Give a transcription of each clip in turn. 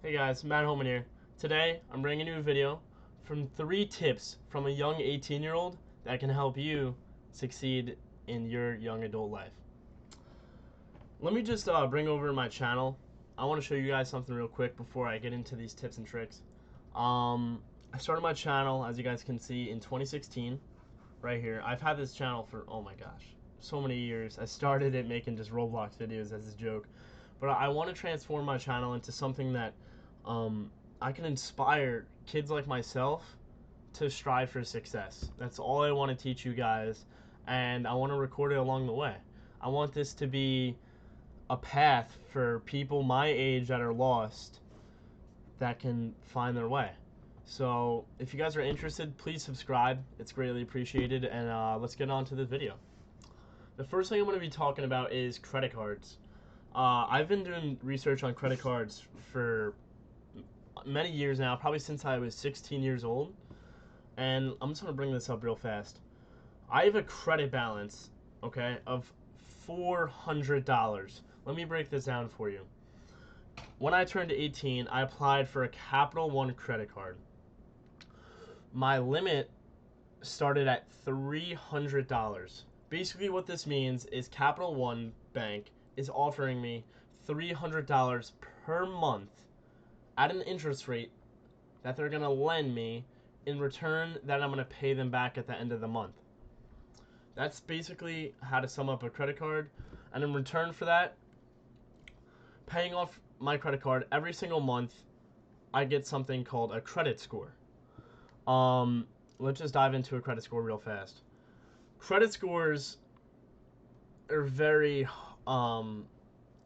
Hey guys, Matt Holman here. Today, I'm bringing you a video from 3 tips from a young 18-year-old that can help you succeed in your young adult life. Let me just bring over my channel. I want to show you guys something real quick before I get into these tips and tricks. I started my channel, as you guys can see, in 2016, right here. I've had this channel for, oh my gosh, so many years. I started it making just Roblox videos as a joke. But I want to transform my channel into something that I can inspire kids like myself to strive for success. That's all I want to teach you guys, and I want to record it along the way. I want this to be a path for people my age that are lost that can find their way. So if you guys are interested, please subscribe. It's greatly appreciated, and let's get on to the video. The first thing I'm going to be talking about is credit cards. I've been doing research on credit cards for many years now, probably since I was 16 years old. And I'm just going to bring this up real fast. I have a credit balance, okay, of $400. Let me break this down for you. When I turned 18, I applied for a Capital One credit card. My limit started at $300. Basically, what this means is Capital One Bank is offering me $300 per month at an interest rate that they're going to lend me in return that I'm going to pay them back at the end of the month. That's basically how to sum up a credit card. And in return for that, paying off my credit card every single month, I get something called a credit score. Let's just dive into a credit score real fast. Credit scores are very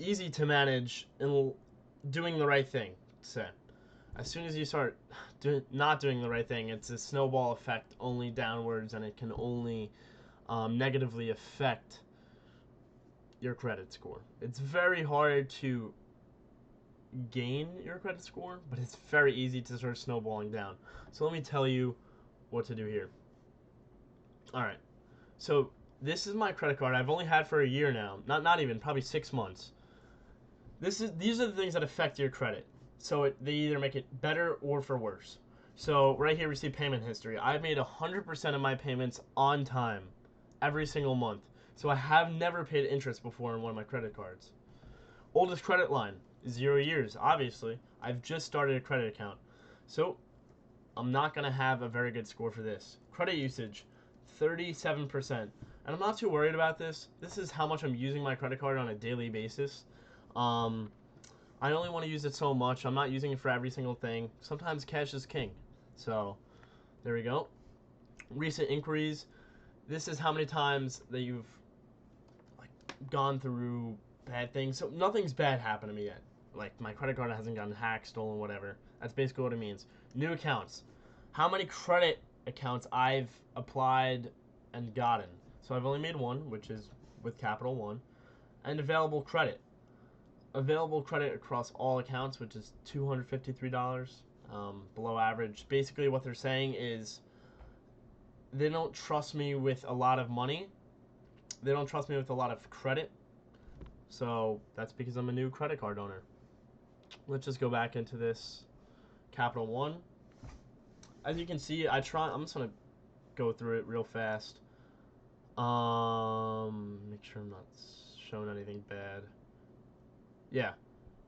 easy to manage in doing the right thing, say. As soon as you start not doing the right thing, it's a snowball effect only downwards, and it can only negatively affect your credit score. It's very hard to gain your credit score, but it's very easy to start snowballing down. So let me tell you what to do here. Alright, so this is my credit card. I've only had for a year now. Not even, probably 6 months. These are the things that affect your credit. So they either make it better or for worse. So right here we see payment history. I've made 100% of my payments on time every single month. So I have never paid interest before on one of my credit cards. Oldest credit line, 0 years. Obviously, I've just started a credit account. So I'm not going to have a very good score for this. Credit usage, 37%. And I'm not too worried about this. This is how much I'm using my credit card on a daily basis. I only want to use it so much. I'm not using it for every single thing. Sometimes cash is king. So, there we go. Recent inquiries. This is how many times that you've gone through bad things. So, nothing's bad happened to me yet. Like, my credit card hasn't gotten hacked, stolen, whatever. That's basically what it means. New accounts. How many credit accounts I've applied and gotten. So, I've only made one, which is with Capital One. And available credit. Available credit across all accounts, which is $253, below average. Basically, what they're saying is they don't trust me with a lot of money. They don't trust me with a lot of credit. So that's because I'm a new credit card owner. Let's just go back into this Capital One. As you can see, I'm just gonna go through it real fast. Make sure I'm not showing anything bad. Yeah.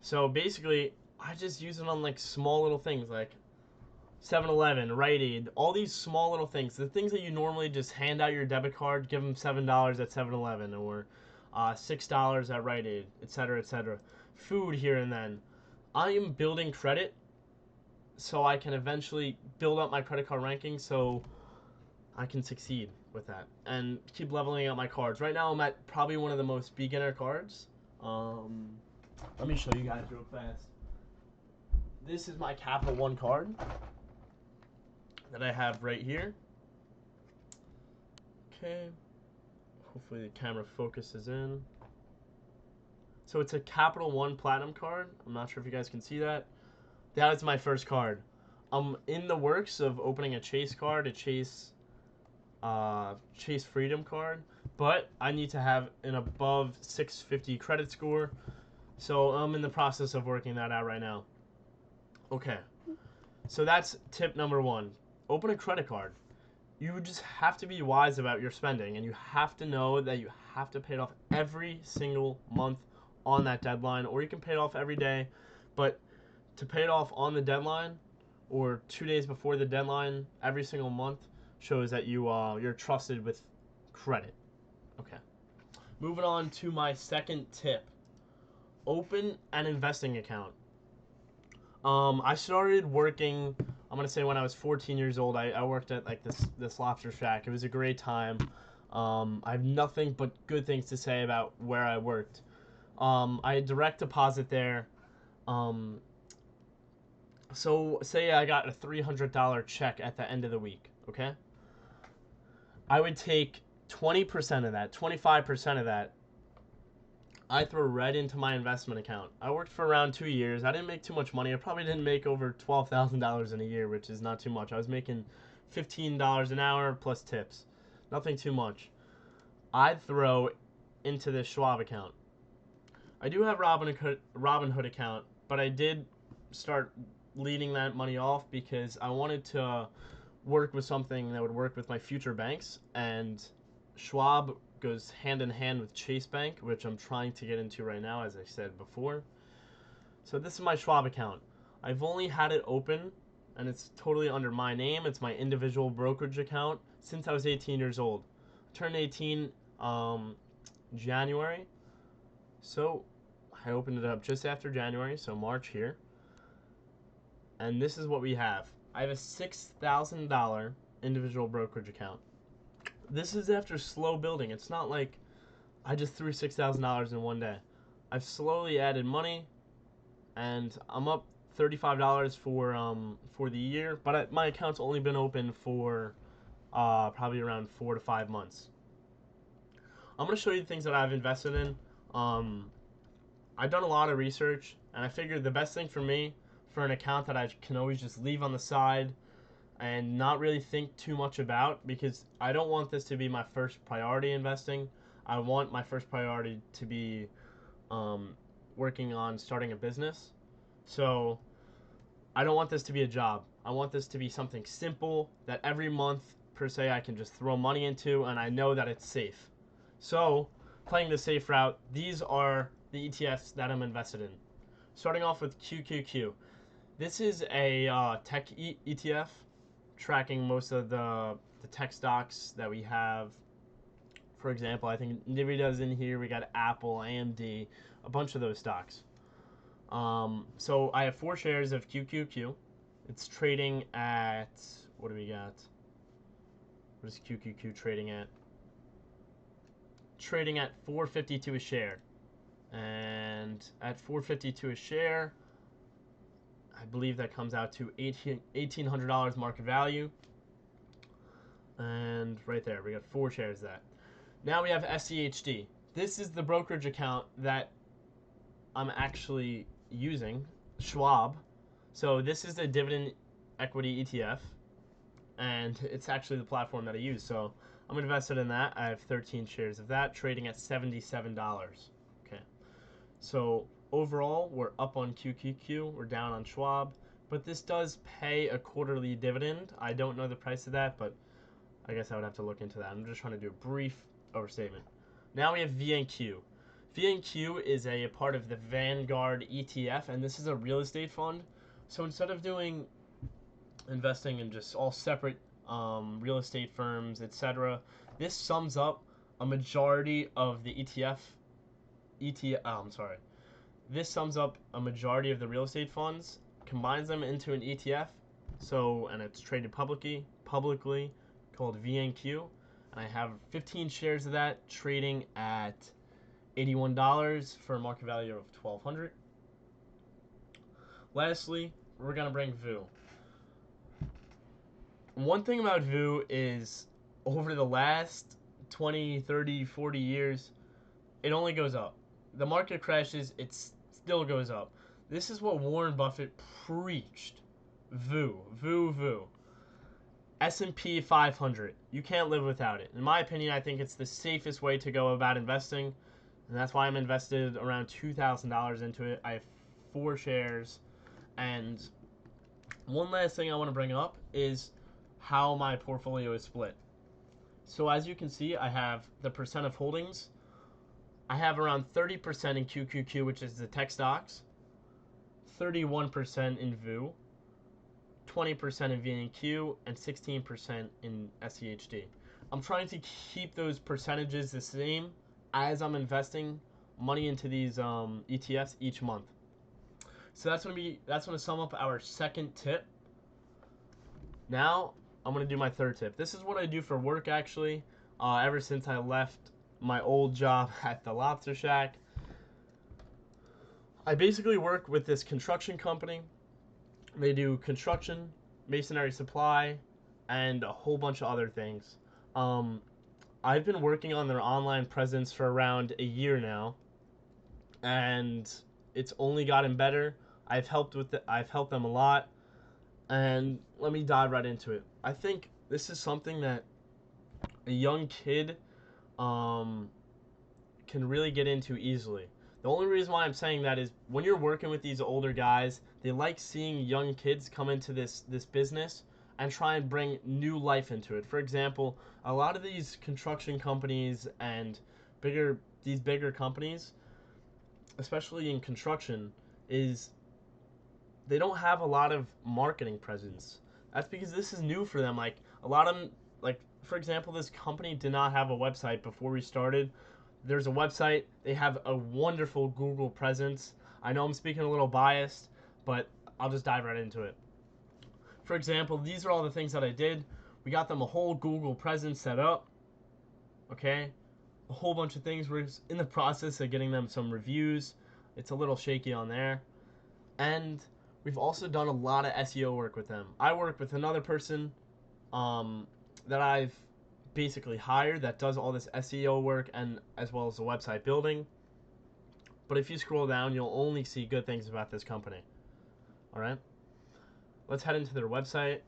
So basically, I just use it on like small little things like 7-Eleven, Rite Aid, all these small little things. The things that you normally just hand out your debit card, give them $7 at 7-Eleven or $6 at Rite Aid, etc., etc. Food here and then. I am building credit so I can eventually build up my credit card ranking so I can succeed with that and keep leveling out my cards. Right now I'm at probably one of the most beginner cards. Let me show you guys real fast. This is my Capital One card that I have right here. Okay. Hopefully the camera focuses in. So it's a Capital One Platinum card. I'm not sure if you guys can see that. That is my first card. I'm in the works of opening a Chase card, a Chase Freedom card, but I need to have an above 650 credit score. So I'm in the process of working that out right now. Okay. So that's tip number one. Open a credit card. You just have to be wise about your spending, and you have to know that you have to pay it off every single month on that deadline, or you can pay it off every day. But to pay it off on the deadline or 2 days before the deadline every single month shows that you're trusted with credit. Okay. Moving on to my second tip. Open an investing account. I started working. I'm gonna say when I was 14 years old. I worked at like this lobster shack. It was a great time. I have nothing but good things to say about where I worked. I had direct deposit there. Um, so say I got a $300 check at the end of the week. Okay, I would take 20% of that, 25% of that, I throw right into my investment account. I worked for around 2 years. I didn't make too much money. I probably didn't make over $12,000 in a year, which is not too much. I was making $15 an hour plus tips. Nothing too much. I'd throw into this Schwab account. I do have Robinhood account, but I did start leading that money off because I wanted to work with something that would work with my future banks, and Schwab goes hand in hand with Chase Bank, which I'm trying to get into right now, as I said before. So this is my Schwab account. I've only had it open, and it's totally under my name. It's my individual brokerage account since I was 18 years old. I turned 18 January, so I opened it up just after January, so March here. And this is what we have. I have a $6,000 individual brokerage account. This is after slow building. It's not like I just threw $6,000 in one day. I've slowly added money, and I'm up $35 for the year. But my account's only been open for probably around 4 to 5 months. I'm gonna show you the things that I've invested in. I've done a lot of research, and I figured the best thing for me for an account that I can always just leave on the side and not really think too much about, because I don't want this to be my first priority investing. I want my first priority to be working on starting a business. So I don't want this to be a job. I want this to be something simple that every month, per se, I can just throw money into, and I know that it's safe. So playing the safe route, these are the ETFs that I'm invested in. Starting off with QQQ. This is a tech ETF tracking most of the tech stocks that we have. For example, I think Nvidia's in here. We got Apple, AMD, a bunch of those stocks. So I have 4 shares of QQQ. It's trading at, what do we got? What is QQQ trading at? Trading at $4.52 a share. And at $4.52 a share, I believe that comes out to $1,800 market value. And right there, we got 4 shares of that. Now we have SCHD. This is the brokerage account that I'm actually using, Schwab. So this is the dividend equity ETF, and it's actually the platform that I use. So I'm invested in that. I have 13 shares of that, trading at $77. Okay. So overall, we're up on QQQ, we're down on Schwab, but this does pay a quarterly dividend. I don't know the price of that, but I guess I would have to look into that. I'm just trying to do a brief overstatement. Now we have VNQ. VNQ is a part of the Vanguard ETF, and this is a real estate fund. So instead of doing investing in just all separate real estate firms, etc., this sums up a majority of the This sums up a majority of the real estate funds, combines them into an ETF. So, and it's traded publicly called VNQ, and I have 15 shares of that trading at $81 for a market value of $1,200. Lastly, we're gonna bring VU. One thing about VU is over the last 20, 30, 40 years, it only goes up. The market crashes, it still goes up. This is what Warren Buffett preached. VU. S&P 500. You can't live without it. In my opinion, I think it's the safest way to go about investing, and that's why I'm invested around $2,000 into it. I have 4 shares, and One last thing I want to bring up is how my portfolio is split. So as you can see, I have the percent of holdings. I have around 30% in QQQ, which is the tech stocks, 31% in VU, 20% in VNQ, and 16% in SCHD. I'm trying to keep those percentages the same as I'm investing money into these ETFs each month. So that's gonna sum up our second tip. Now I'm gonna do my third tip. This is what I do for work actually. Ever since I left my old job at the Lobster Shack, I basically work with this construction company. They do construction, masonry supply, and a whole bunch of other things. I've been working on their online presence for around a year now, and it's only gotten better. I've helped them a lot, and let me dive right into it. I think this is something that a young kid can really get into easily. The only reason why I'm saying that is when you're working with these older guys, they like seeing young kids come into this business and try and bring new life into it. For example, a lot of these construction companies and these bigger companies, especially in construction, is they don't have a lot of marketing presence. That's because this is new for them. Like a lot of them, like for example, this company did not have a website before we started. There's a website. They have a wonderful Google presence. I know I'm speaking a little biased, but I'll just dive right into it. For example, these are all the things that I did. We got them a whole Google presence set up. Okay, a whole bunch of things. We're in the process of getting them some reviews. It's a little shaky on there. And we've also done a lot of SEO work with them. I work with another person that I've basically hired that does all this SEO work and as well as the website building. But if you scroll down, you'll only see good things about this company. All right, let's head into their website.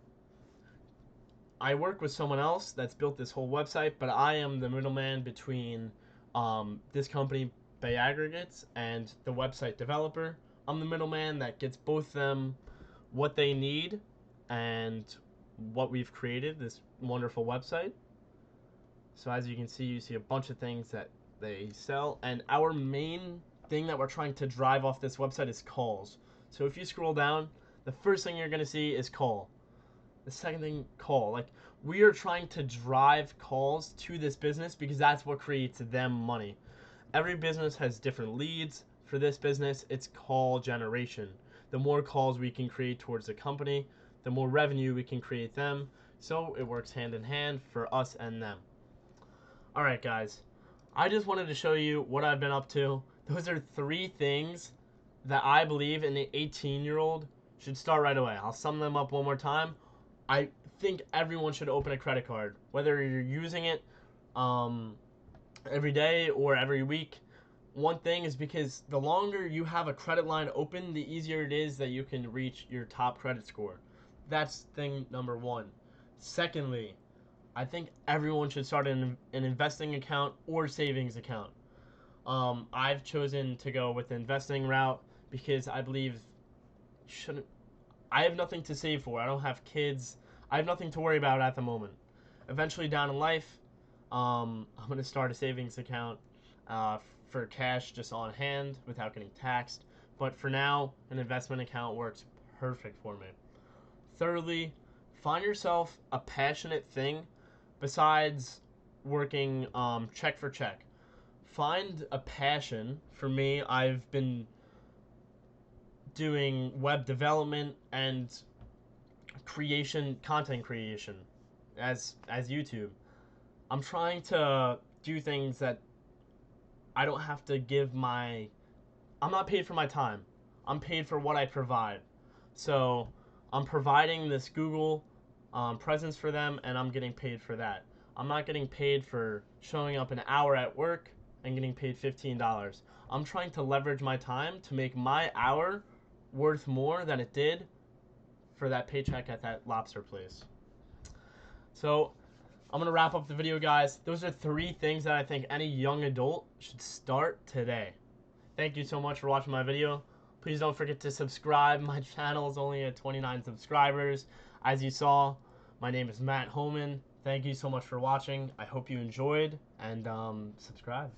I work with someone else that's built this whole website, but I am the middleman between this company, Bay Aggregates, and the website developer. I'm the middleman that gets both them what they need and what we've created, this wonderful website. So as you see a bunch of things that they sell, and our main thing that we're trying to drive off this website is calls. So if you scroll down, the first thing you're going to see is call. The second thing, call. Like, we are trying to drive calls to this business because that's what creates them money. Every business has different leads. For this business, it's call generation. The more calls we can create towards the company, the more revenue we can create them. So it works hand in hand for us and them. Alright guys, I just wanted to show you what I've been up to. Those are 3 things that I believe an 18-year-old should start right away. I'll sum them up one more time. I think everyone should open a credit card, whether you're using it every day or every week. One thing is because the longer you have a credit line open, the easier it is that you can reach your top credit score. That's thing number 1. Secondly, I think everyone should start an investing account or savings account. I've chosen to go with the investing route because I believe I have nothing to save for. I don't have kids. I have nothing to worry about at the moment. Eventually down in life, I'm going to start a savings account for cash just on hand without getting taxed. But for now, an investment account works perfect for me. Thirdly, find yourself a passionate thing besides working check for check. Find a passion. For me, I've been doing web development and content creation as YouTube. I'm trying to do things that I don't have to I'm not paid for my time. I'm paid for what I provide. So I'm providing this Google presence for them, and I'm getting paid for that. I'm not getting paid for showing up an hour at work and getting paid $15. I'm trying to leverage my time to make my hour worth more than it did for that paycheck at that lobster place. So I'm going to wrap up the video, guys. Those are 3 things that I think any young adult should start today. Thank you so much for watching my video. Please don't forget to subscribe. My channel is only at 29 subscribers. As you saw, my name is Matt Homan. Thank you so much for watching. I hope you enjoyed, and subscribe.